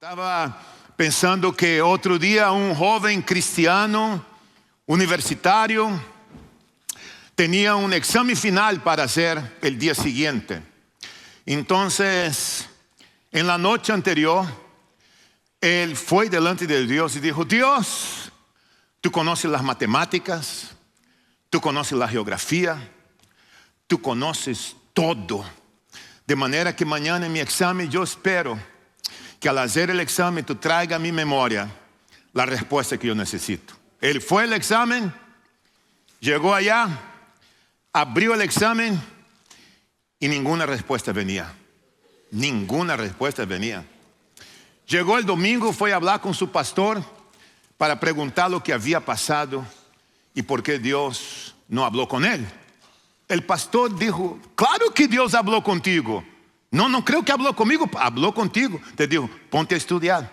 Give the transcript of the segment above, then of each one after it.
Estaba pensando que otro día un joven cristiano universitario tenía un examen final para hacer el día siguiente. Entonces, en la noche anterior, él fue delante de Dios y dijo: Dios, tú conoces las matemáticas, tú conoces la geografía, tú conoces todo. De manera que mañana en mi examen yo espero que al hacer el examen tú traigas a mi memoria la respuesta que yo necesito. Él fue al examen, llegó allá, abrió el examen y ninguna respuesta venía. Ninguna respuesta venía. Llegó el domingo, fue a hablar con su pastor para preguntar lo que había pasado y por qué Dios no habló con él. El pastor dijo: claro que Dios habló contigo. No creo que habló conmigo, habló contigo. Te dijo: ponte a estudiar.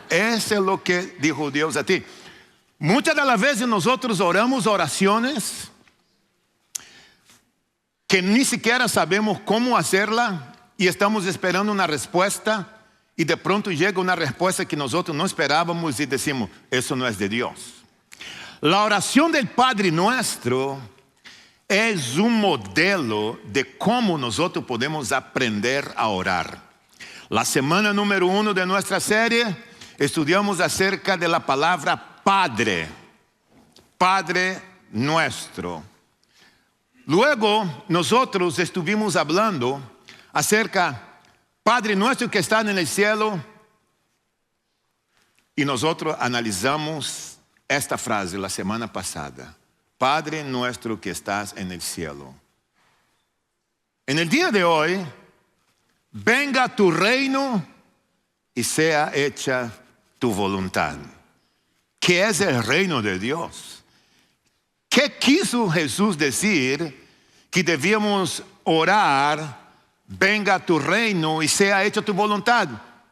Eso es lo que dijo Dios a ti. Muchas de las veces nosotros oramos oraciones que ni siquiera sabemos cómo hacerla y estamos esperando una respuesta y de pronto llega una respuesta que nosotros no esperábamos y decimos: eso no es de Dios. La oración del Padre Nuestro es un modelo de cómo nosotros podemos aprender a orar. La semana número 1 de nuestra serie estudiamos acerca de la palabra Padre. Padre Nuestro. Luego nosotros estuvimos hablando acerca Padre Nuestro que está en el cielo y nosotros analizamos esta frase la semana pasada: Padre Nuestro que estás en el cielo. En el día de hoy, venga tu reino y sea hecha tu voluntad. ¿Qué es el reino de Dios? ¿Qué quiso Jesús decir que debíamos orar? Venga tu reino y sea hecha tu voluntad.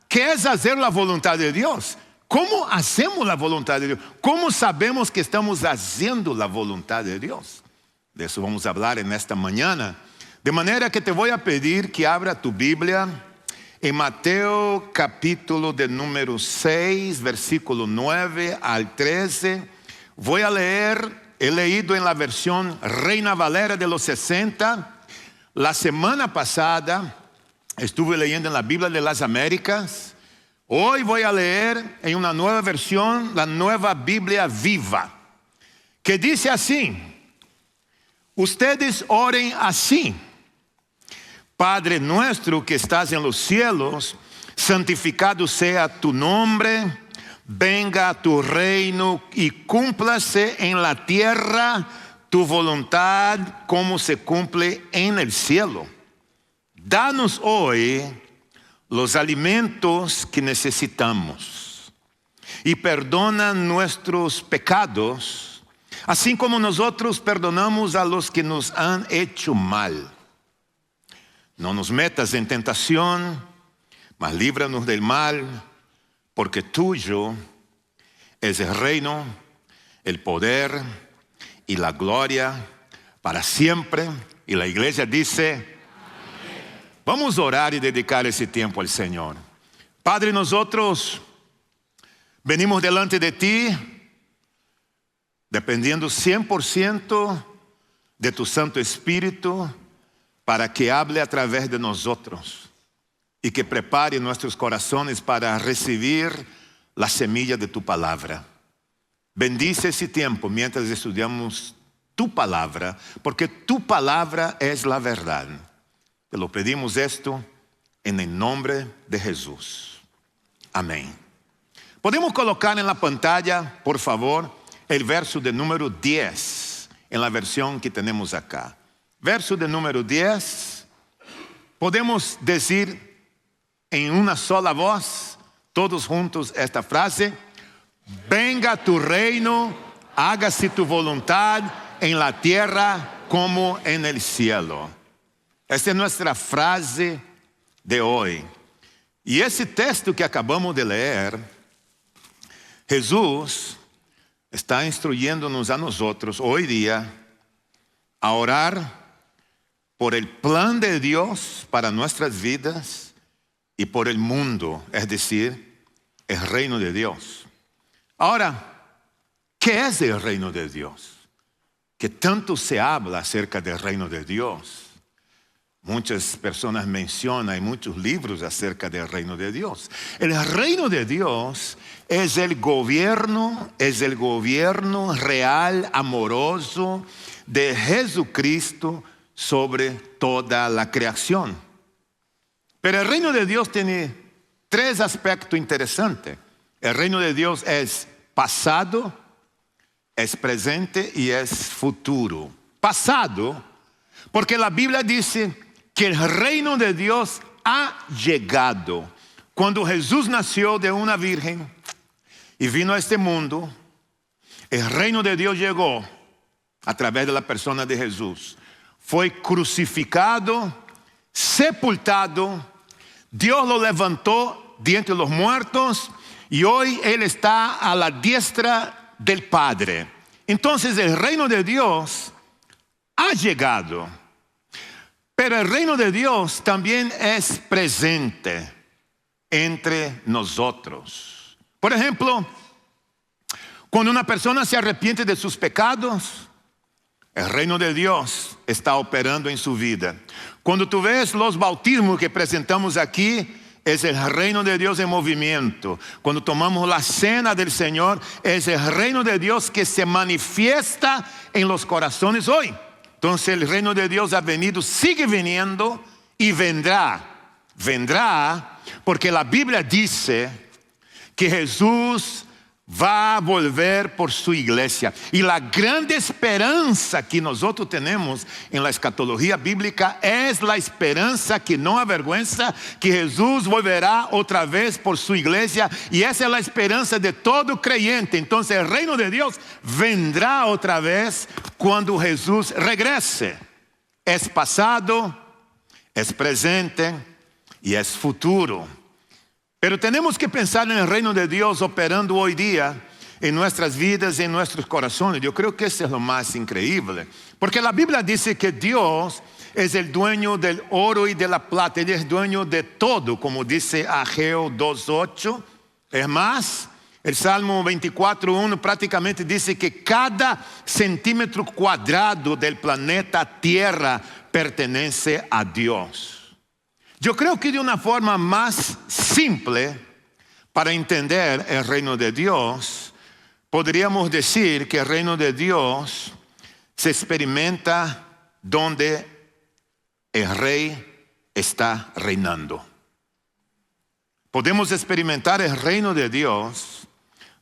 ¿Qué es hacer la voluntad de Dios? ¿Cómo hacemos la voluntad de Dios? ¿Cómo sabemos que estamos haciendo la voluntad de Dios? De eso vamos a hablar en esta mañana. De manera que te voy a pedir que abra tu Biblia en Mateo capítulo de número 6, versículo 9 al 13. Voy a leer, he leído en la versión Reina Valera de los 60. La semana pasada estuve leyendo en la Biblia de las Américas. Hoy voy a leer en una nueva versión, la Nueva Biblia Viva, que dice así: ustedes oren así: Padre nuestro que estás en los cielos, santificado sea tu nombre, venga tu reino y cúmplase en la tierra tu voluntad como se cumple en el cielo. Danos hoy los alimentos que necesitamos y perdona nuestros pecados, así como nosotros perdonamos a los que nos han hecho mal. No nos metas en tentación, mas líbranos del mal, porque tuyo es el reino, el poder y la gloria para siempre. Y la iglesia dice: vamos a orar y dedicar ese tiempo al Señor. Padre, nosotros venimos delante de ti dependiendo 100% de tu Santo Espíritu para que hable a través de nosotros y que prepare nuestros corazones para recibir la semilla de tu palabra. Bendice ese tiempo mientras estudiamos tu palabra, porque tu palabra es la verdad. Te lo pedimos esto en el nombre de Jesús. Amén. Podemos colocar en la pantalla, por favor, el verso de número 10 en la versión que tenemos acá. Verso de número 10. Podemos decir en una sola voz, todos juntos, esta frase: venga tu reino, hágase tu voluntad en la tierra como en el cielo. Esta es nuestra frase de hoy. Y ese texto que acabamos de leer, Jesús está instruyéndonos a nosotros hoy día a orar por el plan de Dios para nuestras vidas y por el mundo, es decir, el reino de Dios. Ahora, ¿qué es el reino de Dios? Que tanto se habla acerca del reino de Dios. Muchas personas mencionan, hay muchos libros acerca del reino de Dios. El reino de Dios es el gobierno real, amoroso de Jesucristo sobre toda la creación. Pero el reino de Dios tiene tres aspectos interesantes. El reino de Dios es pasado, es presente y es futuro. Pasado, porque la Biblia dice que el reino de Dios ha llegado. Cuando Jesús nació de una virgen y vino a este mundo, el reino de Dios llegó a través de la persona de Jesús. Fue crucificado, sepultado, Dios lo levantó de entre los muertos y hoy Él está a la diestra del Padre. Entonces el reino de Dios ha llegado. Pero el reino de Dios también es presente entre nosotros. Por ejemplo, cuando una persona se arrepiente de sus pecados, el reino de Dios está operando en su vida. Cuando tú ves los bautismos que presentamos aquí, es el reino de Dios en movimiento. Cuando tomamos la cena del Señor, es el reino de Dios que se manifiesta en los corazones hoy. Entonces el reino de Dios ha venido, sigue viniendo y vendrá. Vendrá porque la Biblia dice que Jesús va a volver por su iglesia. Y la grande esperanza que nosotros tenemos en la escatología bíblica es la esperanza que no avergüenza, que Jesús volverá otra vez por su iglesia. Y esa es la esperanza de todo creyente. Entonces el reino de Dios vendrá otra vez cuando Jesús regrese. Es pasado, es presente y es futuro. Pero tenemos que pensar en el reino de Dios operando hoy día en nuestras vidas, en nuestros corazones. Yo creo que eso es lo más increíble. Porque la Biblia dice que Dios es el dueño del oro y de la plata. Él es dueño de todo, como dice Ageo 2:8. Es más, el Salmo 24:1 prácticamente dice que cada centímetro cuadrado del planeta Tierra pertenece a Dios. Yo creo que de una forma más simple para entender el reino de Dios, podríamos decir que el reino de Dios se experimenta donde el rey está reinando. Podemos experimentar el reino de Dios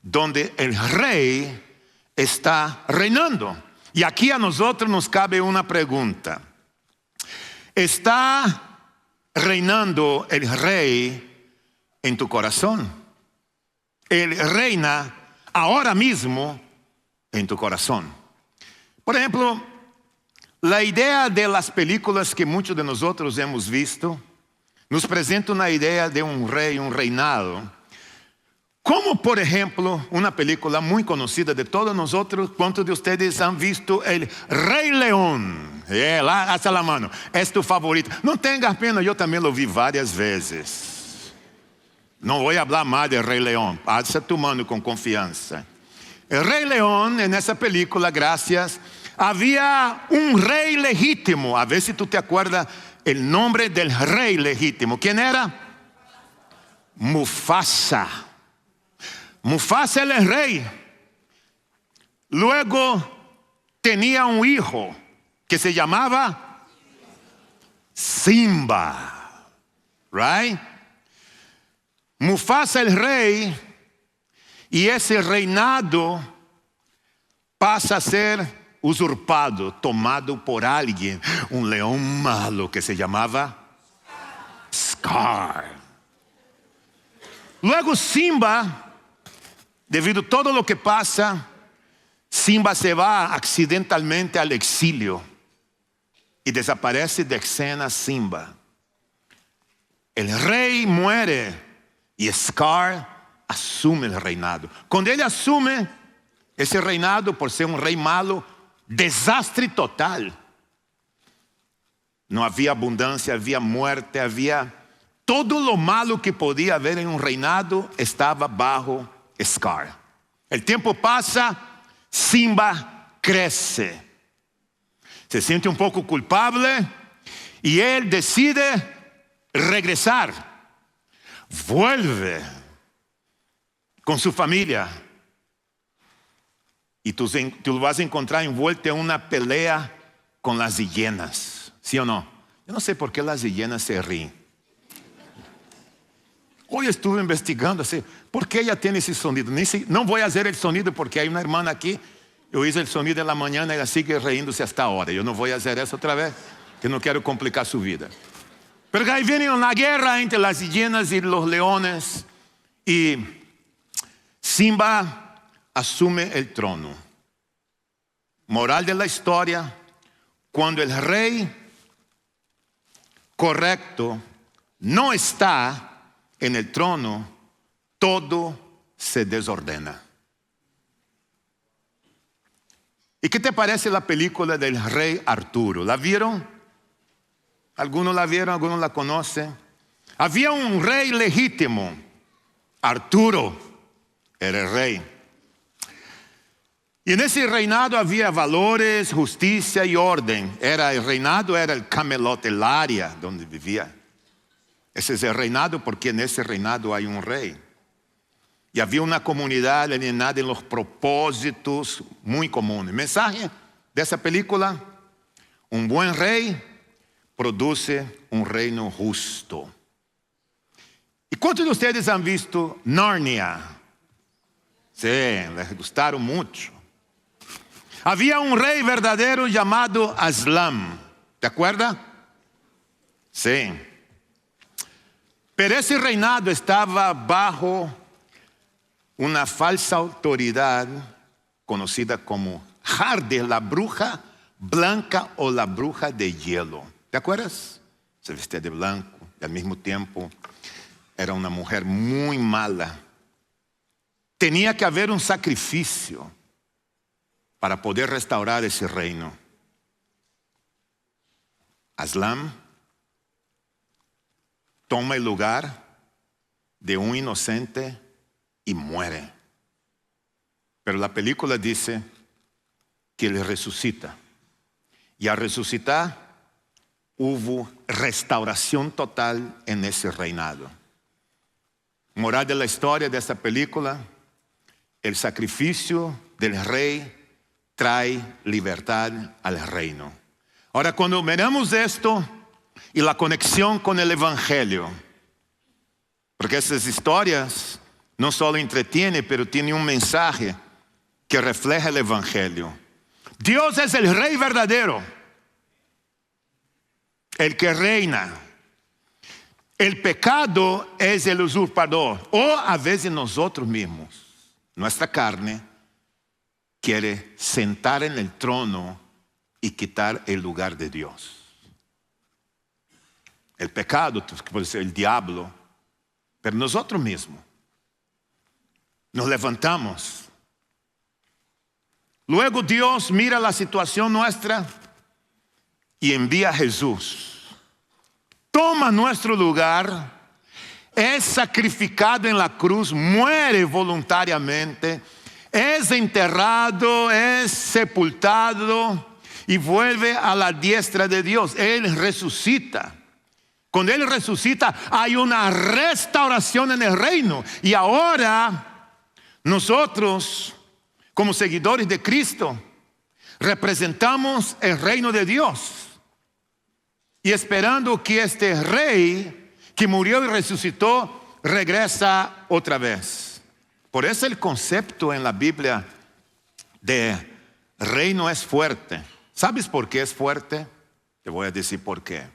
donde el rey está reinando. Y aquí a nosotros nos cabe una pregunta. ¿Está reinando el rey en tu corazón? Él reina ahora mismo en tu corazón. Por ejemplo, la idea de las películas que muchos de nosotros hemos visto nos presenta una idea de un rey, un reinado. Como por ejemplo, una película muy conocida de todos nosotros. ¿Cuántos de ustedes han visto El Rey León? Hasta la mano. Es tu favorito. No tengas pena, yo también lo vi varias veces. No voy a hablar más del Rey León. Alza tu mano con confianza. El Rey León, en esa película, gracias, había un rey legítimo. A ver si tú te acuerdas el nombre del rey legítimo. ¿Quién era? Mufasa. Mufasa era el rey. Luego tenía un hijo que se llamaba Simba. Right? Mufasa el rey, y ese reinado pasa a ser usurpado, tomado por alguien, un león malo que se llamaba Scar. Luego Simba, debido a todo lo que pasa, Simba se va accidentalmente al exilio y desaparece de escena Simba. El rey muere y Scar asume el reinado. Cuando él asume ese reinado, por ser un rey malo, desastre total. No había abundancia, había muerte, había todo lo malo que podía haber en un reinado estaba bajo Scar. El tiempo pasa, Simba crece. Se siente un poco culpable y él decide regresar. Vuelve con su familia. Y tú lo vas a encontrar envuelto en una pelea con las hienas. ¿Sí o no? Yo no sé por qué las hienas se ríen. Hoy estuve investigando así, ¿por qué ella tiene ese sonido? No voy a hacer el sonido porque hay una hermana aquí. Yo hice el sonido en la mañana y ella sigue riéndose hasta ahora. Yo no voy a hacer eso otra vez, que no quiero complicar su vida. Pero ahí viene una guerra entre las hienas y los leones. Y Simba asume el trono. Moral de la historia: cuando el rey correcto no está en el trono, todo se desordena. ¿Y qué te parece la película del rey Arturo? ¿La vieron? ¿Algunos la vieron? ¿Algunos la conocen? Había un rey legítimo. Arturo era el rey. Y en ese reinado había valores, justicia y orden. El reinado era el Camelot, el área donde vivía. Ese es el reinado porque en ese reinado hay un rey. Y había una comunidad alienada en los propósitos muy comunes. Mensaje de esa película: un buen rey produce un reino justo. ¿Y cuántos de ustedes han visto Narnia? Sí, les gustaron mucho. Había un rey verdadero llamado Aslan. ¿Te acuerdas? Sí. Pero ese reinado estaba bajo una falsa autoridad conocida como Hardy, la bruja blanca o la bruja de hielo. ¿Te acuerdas? Se vestía de blanco y al mismo tiempo era una mujer muy mala. Tenía que haber un sacrificio para poder restaurar ese reino. Aslan toma el lugar de un inocente y muere. Pero la película dice que él resucita. Y al resucitar hubo restauración total en ese reinado. Moral de la historia de esta película: el sacrificio del rey trae libertad al reino. Ahora, cuando miramos esto y la conexión con el Evangelio, porque esas historias no solo entretienen, pero tienen un mensaje que refleja el Evangelio. Dios es el rey verdadero, el que reina. El pecado es el usurpador, o a veces nosotros mismos. Nuestra carne quiere sentar en el trono y quitar el lugar de Dios. El pecado puede ser el diablo, pero nosotros mismos nos levantamos. Luego Dios mira la situación nuestra y envía a Jesús. Toma nuestro lugar, es sacrificado en la cruz, muere voluntariamente, es enterrado, es sepultado y vuelve a la diestra de Dios. Él resucita. Cuando Él resucita, hay una restauración en el reino. Y ahora nosotros, como seguidores de Cristo, representamos el reino de Dios. Y esperando que este rey que murió y resucitó regresa otra vez. Por eso el concepto en la Biblia de reino es fuerte. ¿Sabes por qué es fuerte? Te voy a decir por qué.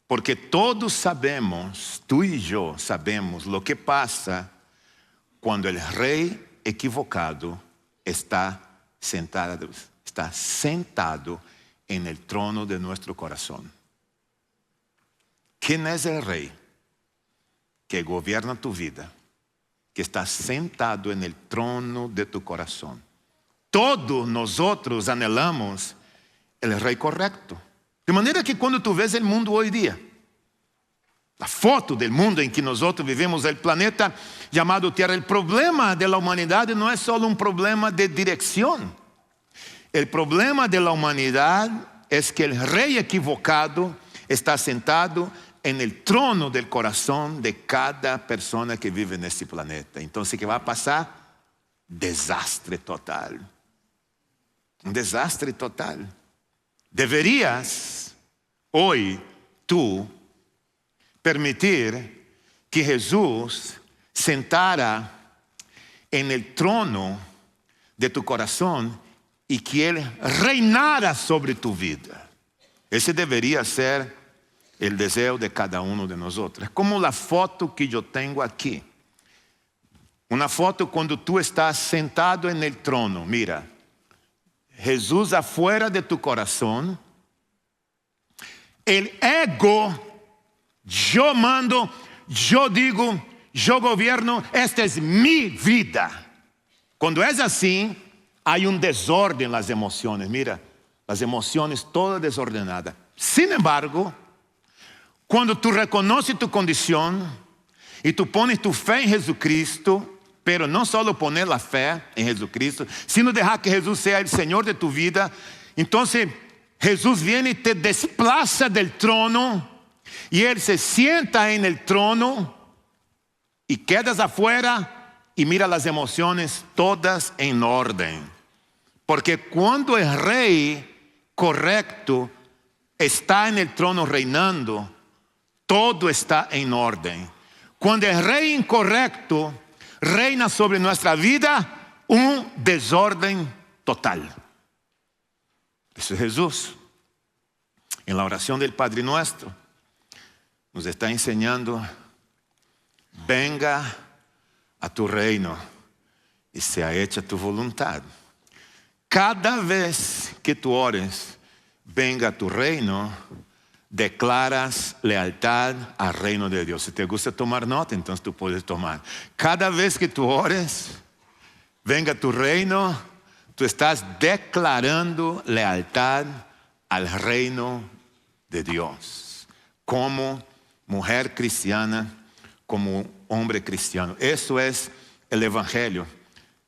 Porque todos sabemos, tú y yo sabemos lo que pasa cuando el rey equivocado está sentado en el trono de nuestro corazón. ¿Quién es el rey que gobierna tu vida, que está sentado en el trono de tu corazón? Todos nosotros anhelamos el rey correcto. De manera que cuando tú ves el mundo hoy día, la foto del mundo en que nosotros vivimos, el planeta llamado Tierra. El problema de la humanidad no es solo un problema de dirección. El problema de la humanidad es que el rey equivocado está sentado en el trono del corazón de cada persona que vive en este planeta. Entonces, ¿qué va a pasar? Desastre total. Un desastre total. Deberías hoy tú permitir que Jesús sentara en el trono de tu corazón y que Él reinara sobre tu vida. Ese debería ser el deseo de cada uno de nosotros. Es como la foto que yo tengo aquí. Una foto cuando tú estás sentado en el trono. Mira, Jesús afuera de tu corazón. El ego, yo mando, yo digo, yo gobierno, esta es mi vida. Cuando es así, hay un desorden en las emociones. Mira, las emociones todas desordenadas. Sin embargo, cuando tú reconoces tu condición y tú pones tu fe en Jesucristo, pero no solo poner la fe en Jesucristo, sino dejar que Jesús sea el Señor de tu vida, entonces Jesús viene y te desplaza del trono y Él se sienta en el trono y quedas afuera y mira las emociones todas en orden. Porque cuando el rey correcto está en el trono reinando, todo está en orden. Cuando el rey incorrecto reina sobre nuestra vida, un desorden total. Eso es Jesús. En la oración del Padre Nuestro nos está enseñando: venga a tu reino y sea hecha tu voluntad. Cada vez que tú ores, venga a tu reino, declaras lealtad al reino de Dios. Si te gusta tomar nota, entonces tú puedes tomar. Cada vez que tú ores, venga a tu reino, tú estás declarando lealtad al reino de Dios. Como mujer cristiana, como hombre cristiano. Eso es el Evangelio.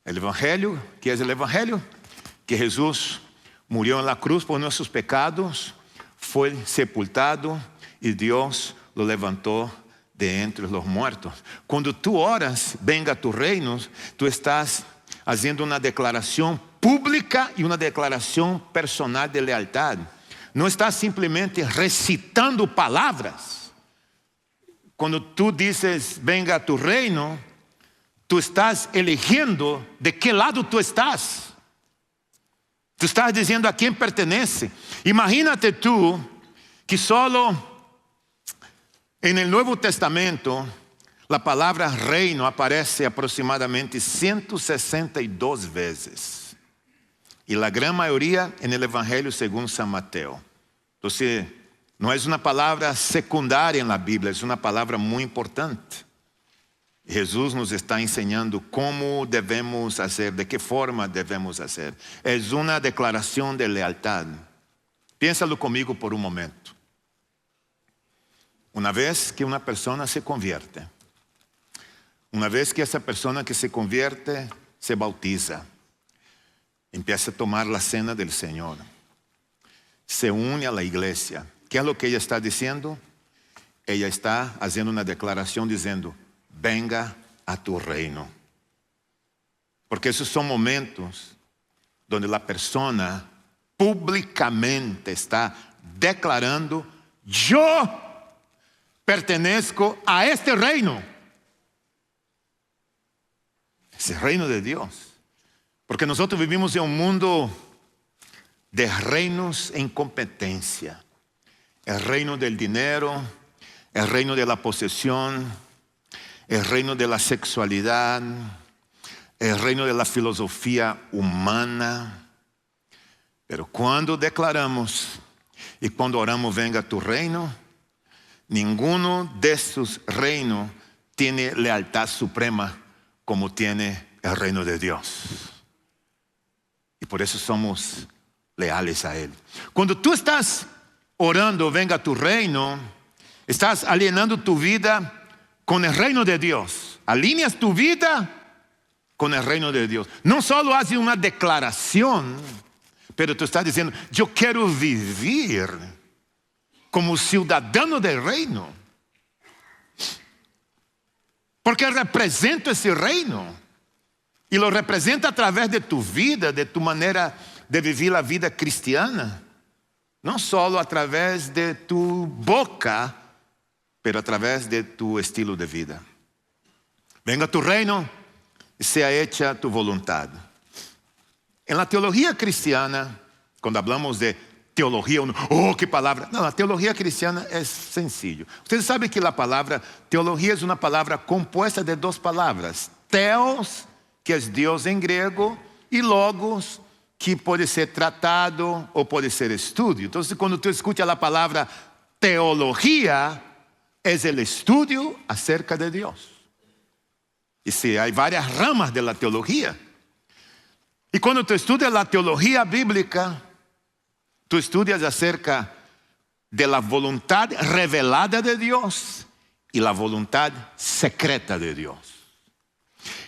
El Evangelio, ¿qué es el Evangelio? Que Jesús murió en la cruz por nuestros pecados, fue sepultado y Dios lo levantó de entre los muertos. Cuando tú oras, venga a tu reino, tú estás haciendo una declaración pública y una declaración personal de lealtad. No estás simplemente recitando palabras. Cuando tú dices, venga a tu reino, tú estás eligiendo de qué lado tú estás. Tú estás diciendo a quién pertenece. Imagínate tú que solo en el Nuevo Testamento la palabra reino aparece aproximadamente 162 veces. Y la gran mayoría en el Evangelio según San Mateo. Entonces, no es una palabra secundaria en la Biblia, es una palabra muy importante. Jesús nos está enseñando cómo debemos hacer, de qué forma debemos hacer. Es una declaración de lealtad. Piénsalo conmigo por un momento. Una vez que una persona se convierte, una vez que esa persona que se convierte se bautiza, empieza a tomar la cena del Señor, se une a la iglesia. ¿Qué es lo que ella está diciendo? Ella está haciendo una declaración diciendo: venga a tu reino. Porque esos son momentos donde la persona públicamente está declarando: yo pertenezco a este reino. Es el reino de Dios. Porque nosotros vivimos en un mundo de reinos en competencia. El reino del dinero, el reino de la posesión, el reino de la sexualidad, el reino de la filosofía humana. Pero cuando declaramos y cuando oramos, venga a tu reino, ninguno de estos reinos tiene lealtad suprema como tiene el reino de Dios. Y por eso somos leales a Él. Cuando tú estás orando, venga a tu reino, Estás alienando tu vida con el reino de Dios. Alineas tu vida con el reino de Dios. No solo haces una declaración, pero tú estás diciendo, yo quiero vivir como ciudadano del reino. Porque represento ese reino. Y lo representa a través de tu vida, de tu manera de vivir la vida cristiana. No solo a través de tu boca, pero a través de tu estilo de vida. Venga tu reino y sea hecha tu voluntad. En la teología cristiana, cuando hablamos de teología, qué palabra. No, la teología cristiana es sencillo. Ustedes saben que la palabra teología es una palabra compuesta de dos palabras. Theos, que es Dios en griego, y logos, que puede ser tratado o puede ser estudio. Entonces, cuando tú escuchas la palabra teología, es el estudio acerca de Dios. Y sí, hay varias ramas de la teología. Y cuando tú estudias la teología bíblica, tú estudias acerca de la voluntad revelada de Dios y la voluntad secreta de Dios.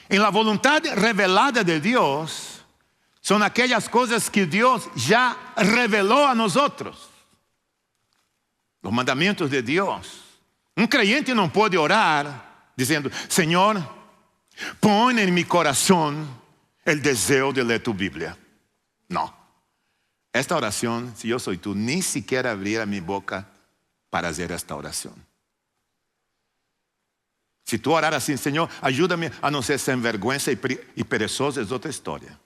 En la voluntad revelada de Dios son aquellas cosas que Dios ya reveló a nosotros. Los mandamientos de Dios. Un creyente no puede orar diciendo, Señor, pon en mi corazón el deseo de leer tu Biblia. No. Esta oración, si yo soy tú, ni siquiera abriera mi boca para hacer esta oración. Si tú orar así, Señor, ayúdame a no ser sin vergüenza y perezoso, es otra historia.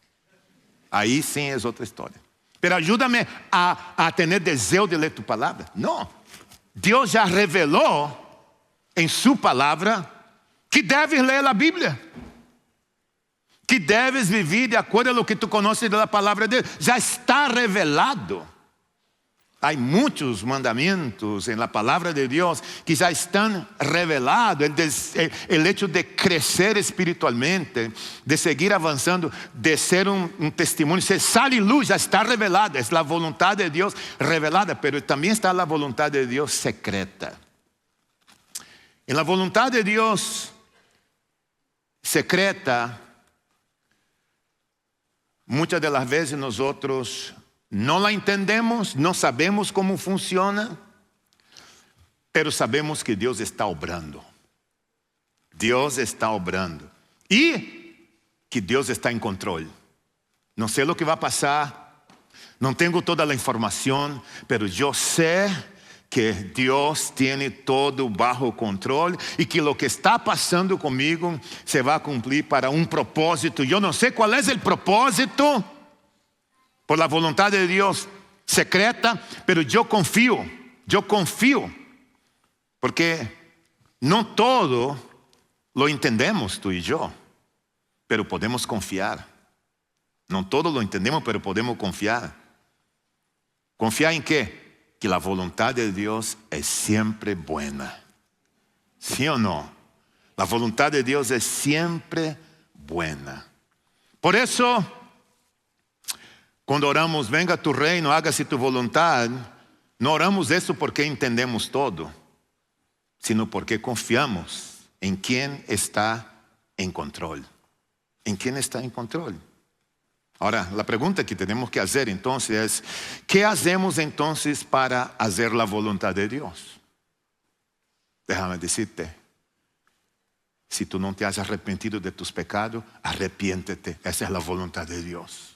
Ahí sí es otra historia. Pero ayúdame a tener deseo de leer tu palabra. No. Dios ya reveló en su palabra que debes leer la Biblia. Que debes vivir de acuerdo a lo que tú conoces de la palabra de Dios. Ya está revelado. Hay muchos mandamientos en la palabra de Dios que ya están revelados. El hecho de crecer espiritualmente, de seguir avanzando, de ser un testimonio, ser sal y luz, ya está revelada. Es la voluntad de Dios revelada, pero también está la voluntad de Dios secreta. En la voluntad de Dios secreta, muchas de las veces nosotros no la entendemos, no sabemos cómo funciona, pero sabemos que Dios está obrando. Dios está obrando. Y que Dios está en control. No sé lo que va a pasar, no tengo toda la información, pero yo sé que Dios tiene todo bajo control y que lo que está pasando conmigo se va a cumplir para un propósito. Yo no sé cuál es el propósito por la voluntad de Dios secreta, pero yo confío, porque no todo lo entendemos tú y yo, pero podemos confiar. No todo lo entendemos, pero podemos confiar. ¿Confiar en qué? Que la voluntad de Dios es siempre buena. ¿Sí o no? La voluntad de Dios es siempre buena. Por eso, cuando oramos, venga tu reino, hágase tu voluntad, no oramos eso porque entendemos todo, sino porque confiamos en quien está en control. ¿En quién está en control? Ahora, la pregunta que tenemos que hacer entonces es, ¿qué hacemos entonces para hacer la voluntad de Dios? Déjame decirte, si tú no te has arrepentido de tus pecados, arrepiéntete, esa es la voluntad de Dios.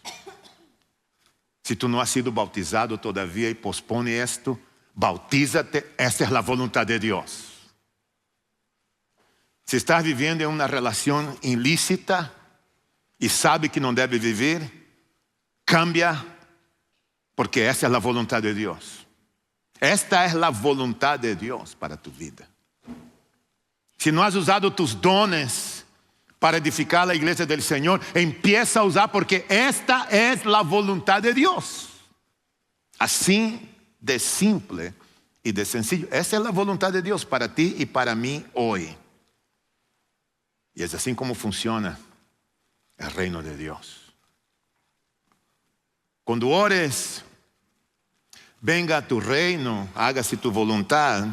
Si tú no has sido bautizado todavía y pospone esto, bautízate, esa es la voluntad de Dios. Si estás viviendo en una relación ilícita y sabe que no debe vivir, cambia, porque esa es la voluntad de Dios. Esta es la voluntad de Dios para tu vida. Si no has usado tus dones para edificar la iglesia del Señor, empieza a usar, porque esta es la voluntad de Dios. Así de simple y de sencillo. Esa es la voluntad de Dios para ti y para mí hoy. Y es así como funciona el reino de Dios. Cuando ores, venga a tu reino, hágase tu voluntad,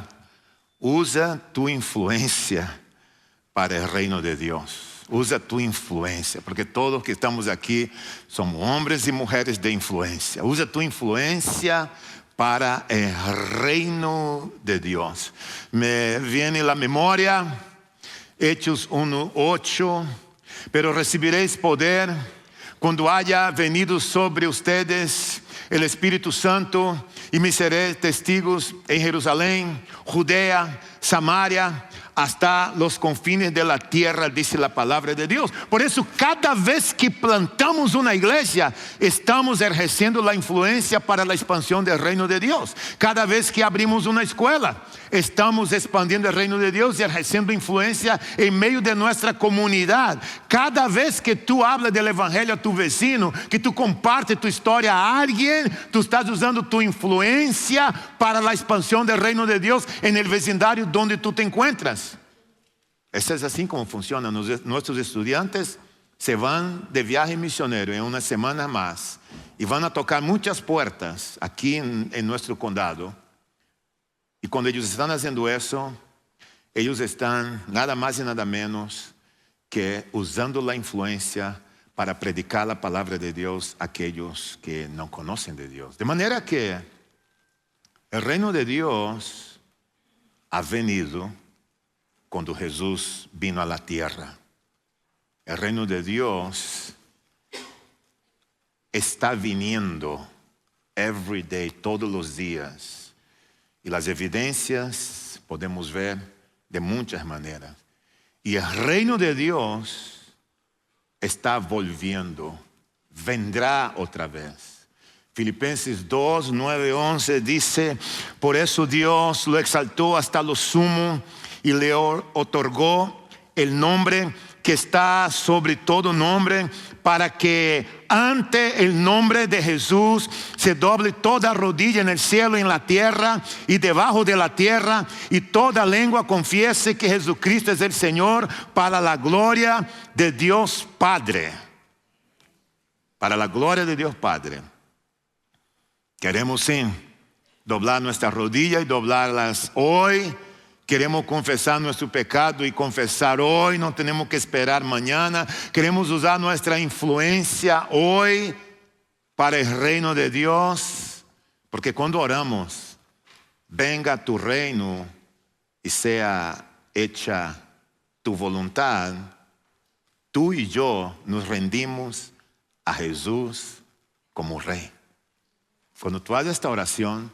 Usa tu influencia para el reino de Dios. Usa tu influencia, porque todos que estamos aquí somos hombres y mujeres de influencia. Usa tu influencia para el reino de Dios. Me viene a la memoria Hechos 1:8, pero recibiréis poder cuando haya venido sobre ustedes el Espíritu Santo, y me seréis testigos en Jerusalén, Judea, Samaria, hasta los confines de la tierra, dice la palabra de Dios. Por eso cada vez que plantamos una iglesia, estamos ejerciendo la influencia para la expansión del reino de Dios. Cada vez que abrimos una escuela, estamos expandiendo el reino de Dios y ejerciendo influencia en medio de nuestra comunidad. Cada vez que tú hablas del evangelio a tu vecino, que tú compartes tu historia a alguien, tú estás usando tu influencia para la expansión del reino de Dios en el vecindario donde tú te encuentras. Eso es así como funciona. Nuestros estudiantes se van de viaje misionero en una semana más y van a tocar muchas puertas aquí en nuestro condado. Y cuando ellos están haciendo eso, ellos están nada más y nada menos que usando la influencia para predicar la palabra de Dios a aquellos que no conocen de Dios. De manera que el reino de Dios ha venido cuando Jesús vino a la tierra. El reino de Dios está viniendo every day, todos los días. Y las evidencias podemos ver de muchas maneras. Y el reino de Dios está volviendo, vendrá otra vez. Filipenses 2, 9, 11 dice: por eso Dios lo exaltó hasta lo sumo y le otorgó el nombre que está sobre todo nombre, para que ante el nombre de Jesús se doble toda rodilla en el cielo y en la tierra y debajo de la tierra, y toda lengua confiese que Jesucristo es el Señor, para la gloria de Dios Padre. Para la gloria de Dios Padre. Queremos sí doblar nuestras rodillas y doblarlas hoy. Queremos confesar nuestro pecado y confesar hoy, no tenemos que esperar mañana. Queremos usar nuestra influencia hoy para el reino de Dios, porque cuando oramos, venga tu reino y sea hecha tu voluntad, tú y yo nos rendimos a Jesús como Rey. Cuando tú haces esta oración,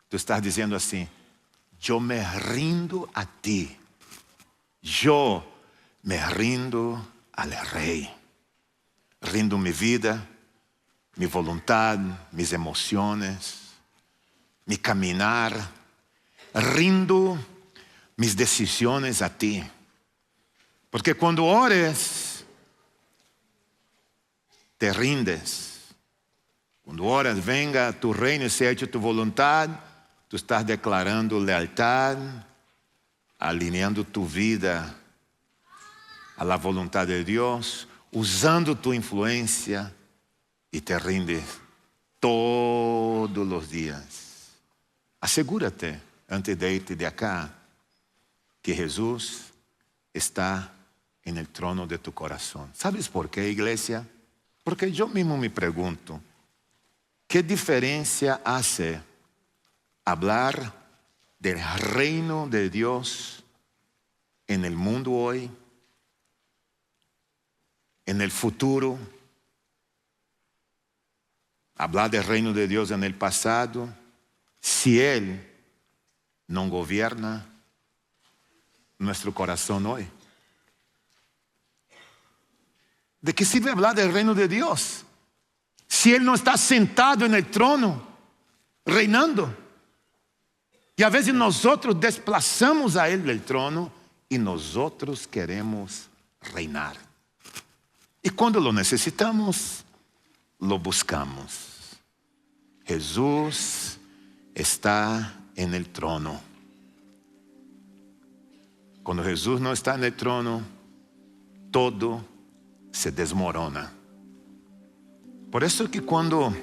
tú estás diciendo así: yo me rindo a ti. Yo me rindo al Rey. Rindo mi vida, mi voluntad, mis emociones, mi caminar. Rindo mis decisiones a ti. Porque cuando ores, te rindes. Cuando oras, venga tu reino y sea hecha tu voluntad, tú estás declarando lealtad, alineando tu vida a la voluntad de Dios, usando tu influencia, y te rindes todos los días. Asegúrate antes de irte de acá que Jesús está en el trono de tu corazón. ¿Sabes por qué, iglesia? Porque yo mismo me pregunto, ¿qué diferencia hace hablar del reino de Dios en el mundo hoy, en el futuro? Hablar del reino de Dios en el pasado, si Él no gobierna nuestro corazón hoy. ¿De qué sirve hablar del reino de Dios si Él no está sentado en el trono, reinando? Y a veces nosotros desplazamos a Él del trono y nosotros queremos reinar. Y cuando lo necesitamos, lo buscamos. Jesús está en el trono. Cuando Jesús no está en el trono, todo se desmorona. Por eso es que cuando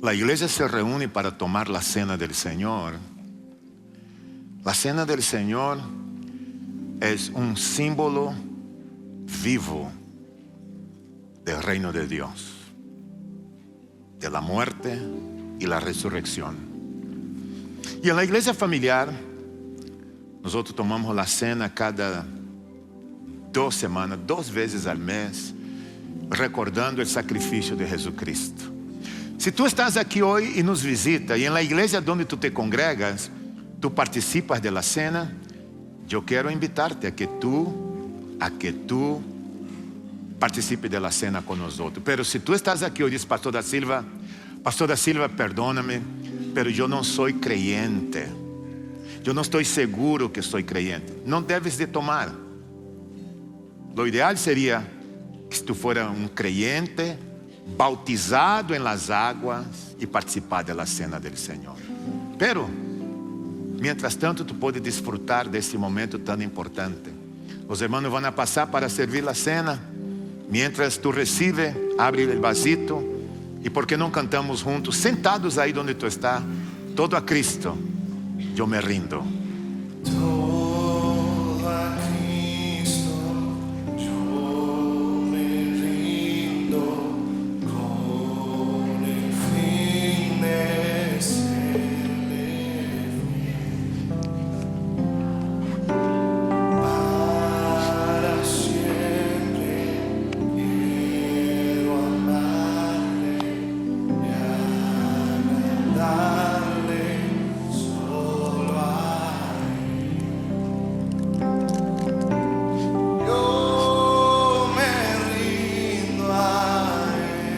la iglesia se reúne para tomar la cena del Señor, La cena del Señor es un símbolo vivo del reino de Dios, de la muerte y la resurrección. Y en la iglesia familiar, nosotros tomamos la cena cada 2 semanas, 2 veces al mes, recordando el sacrificio de Jesucristo. Si tú estás aquí hoy y nos visitas, y en la iglesia donde tú te congregas, tú participas de la cena, yo quiero invitarte a que tú participes de la cena con nosotros. Pero si tú estás aquí hoy y dices, Pastor da Silva, perdóname, pero yo no soy creyente. Yo no estoy seguro que soy creyente. No debes de tomar. Lo ideal sería que tú fueras un creyente, bautizado en las aguas y participar de la cena del Señor. Pero, mientras tanto, tú puedes disfrutar de este momento tan importante. Los hermanos van a pasar para servir la cena. Mientras tú recibes, abre el vasito. ¿Y por qué no cantamos juntos, sentados ahí donde tú estás? Todo a Cristo, yo me rindo. Todo a Cristo, yo me rindo, con el fin de serle para siempre. Quiero amarle y agradarle solo a Él. Yo me rindo a Él.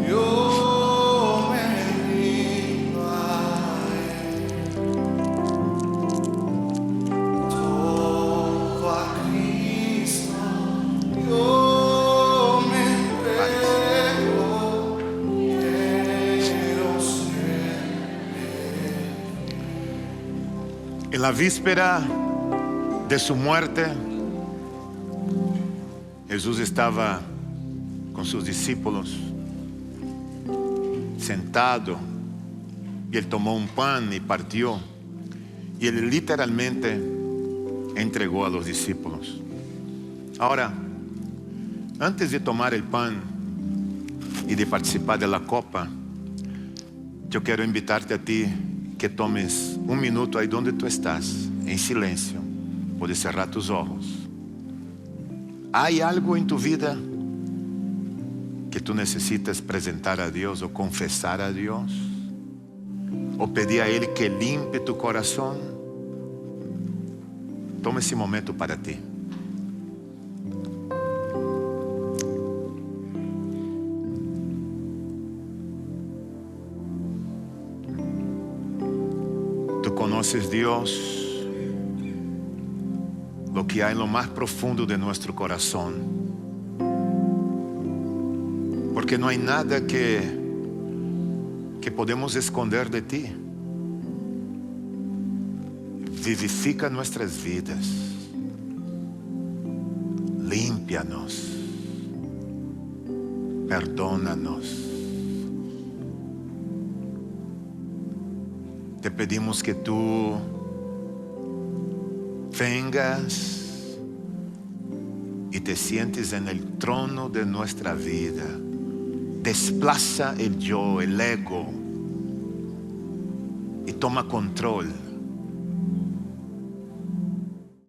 Yo me rindo a Él. Todo a Cristo, yo me entrego, quiero ser. En la víspera de su muerte, Jesús estaba con sus discípulos, sentado, y Él tomó un pan y partió, y Él literalmente entregó a los discípulos. Ahora, antes de tomar el pan y de participar de la copa, yo quiero invitarte a ti que tomes un minuto ahí donde tú estás, en silencio. Puedes cerrar tus ojos. ¿Hay algo en tu vida que tú necesitas presentar a Dios o confesar a Dios? ¿O pedir a Él que limpie tu corazón? Toma ese momento para ti. Tú conoces, Dios, lo que hay en lo más profundo de nuestro corazón. Porque no hay nada que podemos esconder de ti. Vivifica nuestras vidas. Límpianos. Perdónanos. Te pedimos que tú vengas y te sientes en el trono de nuestra vida. Desplaza el yo, el ego, y toma control